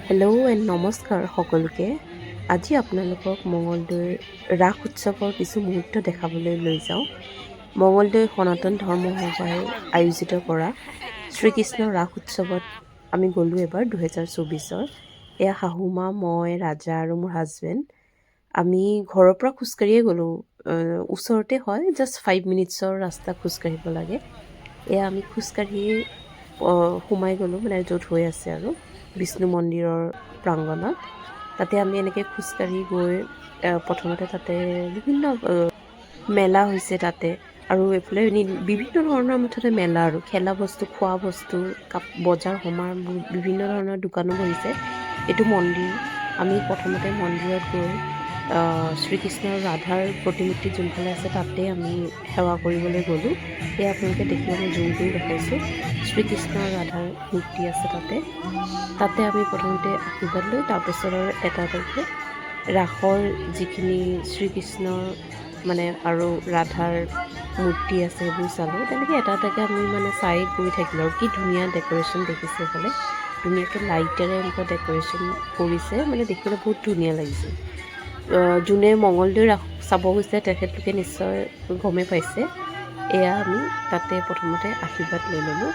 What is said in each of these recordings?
Hello' and নমস্কাৰ সকলোকে। আজি আপোনালোকক মঙলদৈৰ ৰাস উৎসৱৰ কিছু মুহূৰ্ত দেখাবলৈ লৈ যাওঁ। মঙলদৈ সনাতন ধৰ্ম সভাই আয়োজিত কৰা শ্ৰীকৃষ্ণ ৰাস উৎসৱত আমি গ'লোঁ এবাৰ 2024। এয়া শাহুমা, মই, ৰাজা আৰু মোৰ হাজবেণ্ড। আমি ঘৰৰ পৰা খোজকাঢ়িয়ে গ'লোঁ। ওচৰতে হয়, জাষ্ট 5 মিনিটছৰ ৰাস্তা খোজকাঢ়িব লাগে। এয়া আমি খোজকাঢ়িয়ে সোমাই গ'লোঁ, মানে য'ত হৈ আছে আৰু বিষ্ণু মন্দিৰৰ প্ৰাংগণত। তাতে আমি এনেকৈ খোজকাঢ়ি গৈ প্ৰথমতে তাতে বিভিন্ন মেলা হৈছে তাতে, আৰু এইফালে বিভিন্ন ধৰণৰ মুঠতে মেলা আৰু খেলা বস্তু, খোৱা বস্তু, বজাৰ সমাৰ বিভিন্ন ধৰণৰ দোকানো বহিছে। এইটো মন্দিৰ। আমি প্ৰথমতে মন্দিৰত গৈ শ্ৰীকৃষ্ণ আৰু ৰাধাৰ প্ৰতিমূৰ্তি যোনফালে আছে তাতে আমি সেৱা কৰিবলৈ গ'লোঁ। সেয়া আপোনালোকে দেখিব, মই জুম কৰি দেখাইছোঁ। শ্ৰীকৃষ্ণ আৰু ৰাধাৰ মূৰ্তি আছে তাতে আমি প্ৰথমতে আশীৰ্বাদ লৈ তাৰপিছত আৰু এটা এটাকৈ ৰাসৰ যিখিনি শ্ৰীকৃষ্ণৰ মানে আৰু ৰাধাৰ মূৰ্তি আছে সেইবোৰ চালোঁ। তেনেকৈ এটা এটাকৈ আমি মানে চাই গৈ থাকিলোঁ। আৰু কি ধুনীয়া ডেক'ৰেশ্যন দেখিছে এইফালে, ধুনীয়াকৈ লাইটেৰে এনেকুৱা ডেক'ৰেশ্যন কৰিছে, মানে দেখিবলৈ বহুত ধুনীয়া লাগিছে। যোনে মঙলদৈ ৰাস চাব গৈছে তেখেতলোকে নিশ্চয় গমেই পাইছে। এয়া আমি তাতে প্ৰথমতে আশীৰ্বাদ লৈ ল'লোঁ।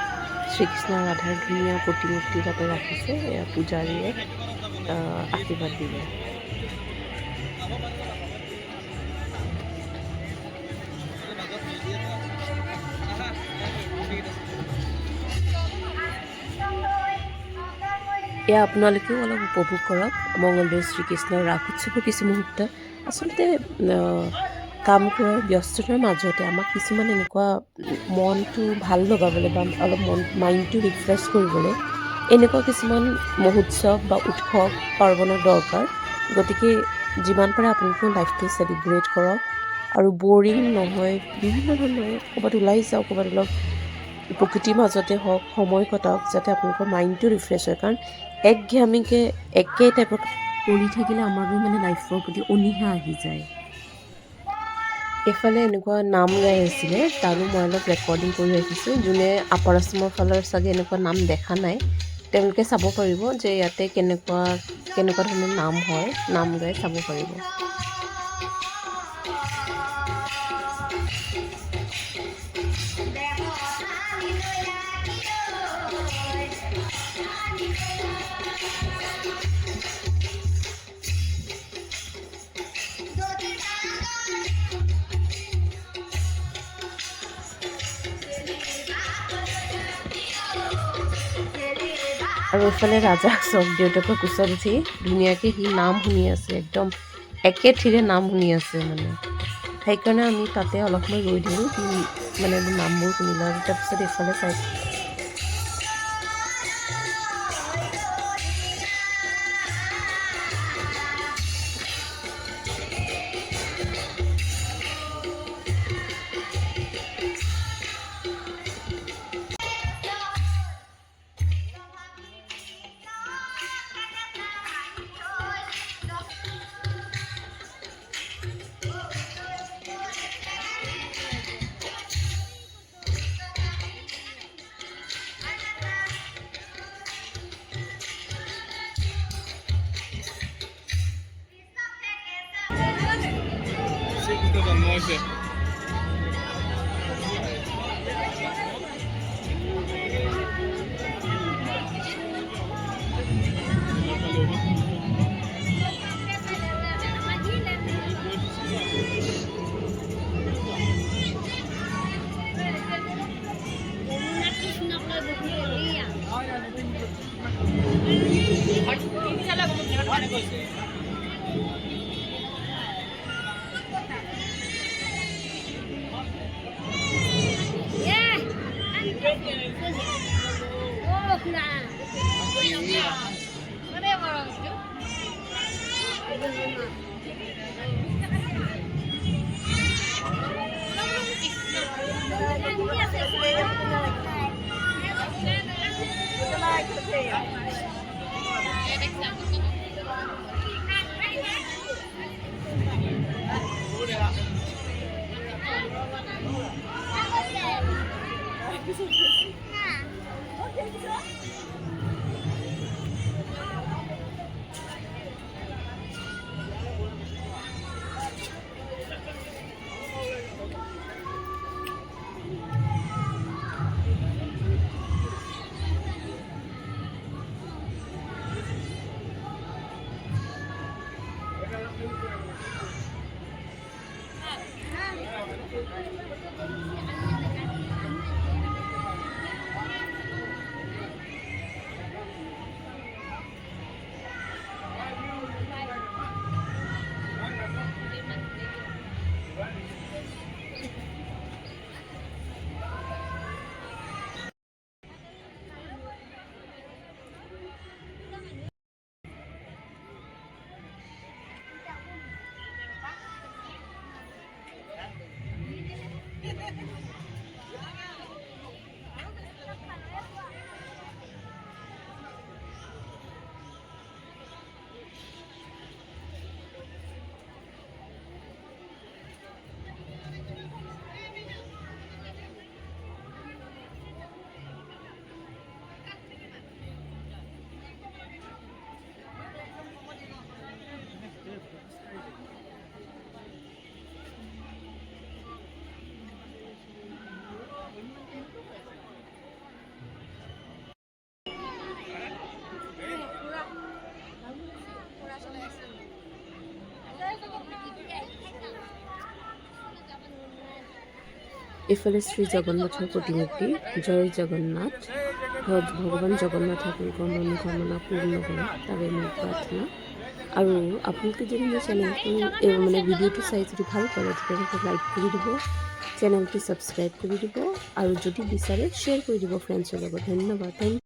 শ্ৰীকৃষ্ণ ৰাধাৰ ধুনীয়া প্ৰতিমূৰ্তি তাতে ৰাখিছে, এয়া পূজাৰীয়ে আশীৰ্বাদ দিলে। এয়া আপোনালোকেও অলপ উপভোগ কৰক মঙলদৈ শ্ৰীকৃষ্ণৰ ৰাস উৎসৱৰ কিছু মুহূৰ্ত। আচলতে কাম কৰাৰ ব্যস্ততাৰ মাজতে আমাক কিছুমান এনেকুৱা মনটো ভাল লগাবলৈ বা অলপ মাইণ্ডটো ৰিফ্ৰেছ কৰিবলৈ এনেকুৱা কিছুমান মহোৎসৱ বা উৎসৱ পাৰ্বণৰ দৰকাৰ। গতিকে যিমান পাৰে আপোনালোকেও লাইফটো চেলিব্ৰেট কৰক আৰু বৰিং নহয়, বিভিন্ন ধৰণৰ ক'ৰবাত ওলাই যাওক, ক'ৰবাত অলপ প্ৰকৃতিৰ মাজতে হওক সময় কটাওক, যাতে আপোনালোকৰ মাইণ্ডটো ৰিফ্ৰেছ হয়। কাৰণ একঘেয়ামীকৈ একে টাইপত কৰি থাকিলে আমাৰো মানে লাইফৰ প্ৰতি অনীহা আহি যায়। এইফালে এনেকুৱা নাম গাই আছিলে, তাৰো মই অলপ ৰেকৰ্ডিং কৰি ৰাখিছোঁ। যোনে আপাৰ আচামৰ ফালৰ চাগে এনেকুৱা নাম দেখা নাই, তেওঁলোকে চাব পাৰিব যে ইয়াতে কেনেকুৱা ধৰণৰ নাম হয়, নাম গাই চাব পাৰিব। আৰু এইফালে ৰাজা চক দেউতাকৰ কোচত উঠি ধুনীয়াকৈ সি নাম শুনি আছে, একদম একে ঠিৰে নাম শুনি আছে মানে। সেইকাৰণে আমি তাতে অলপ সময় ৰৈ দিলোঁ, সি মানে নামবোৰ শুনিলোঁ। আৰু তাৰপিছত এইফালে চাইছোঁ জন্ম হৈছে। এইফালে শ্ৰী জগন্নাথৰ প্ৰতিমূৰ্তি। জয় জগন্নাথ। ভগৱান জগন্নাথ আপোনালোকৰ মনোকামনা পূৰ্ণ কৰক, তাৰে মোৰ প্ৰাৰ্থনা। আৰু আপোনালোকে যদি মোৰ চেনেলটো মানে ভিডিঅ'টো চাই যদি ভাল পালে তেতিয়াহ'লে লাইক কৰি দিব, চেনেলটো ছাবস্ক্ৰাইব কৰি দিব আৰু যদি বিচাৰে শ্বেয়াৰ কৰি দিব ফ্ৰেণ্ডছৰ লগত। ধন্যবাদ।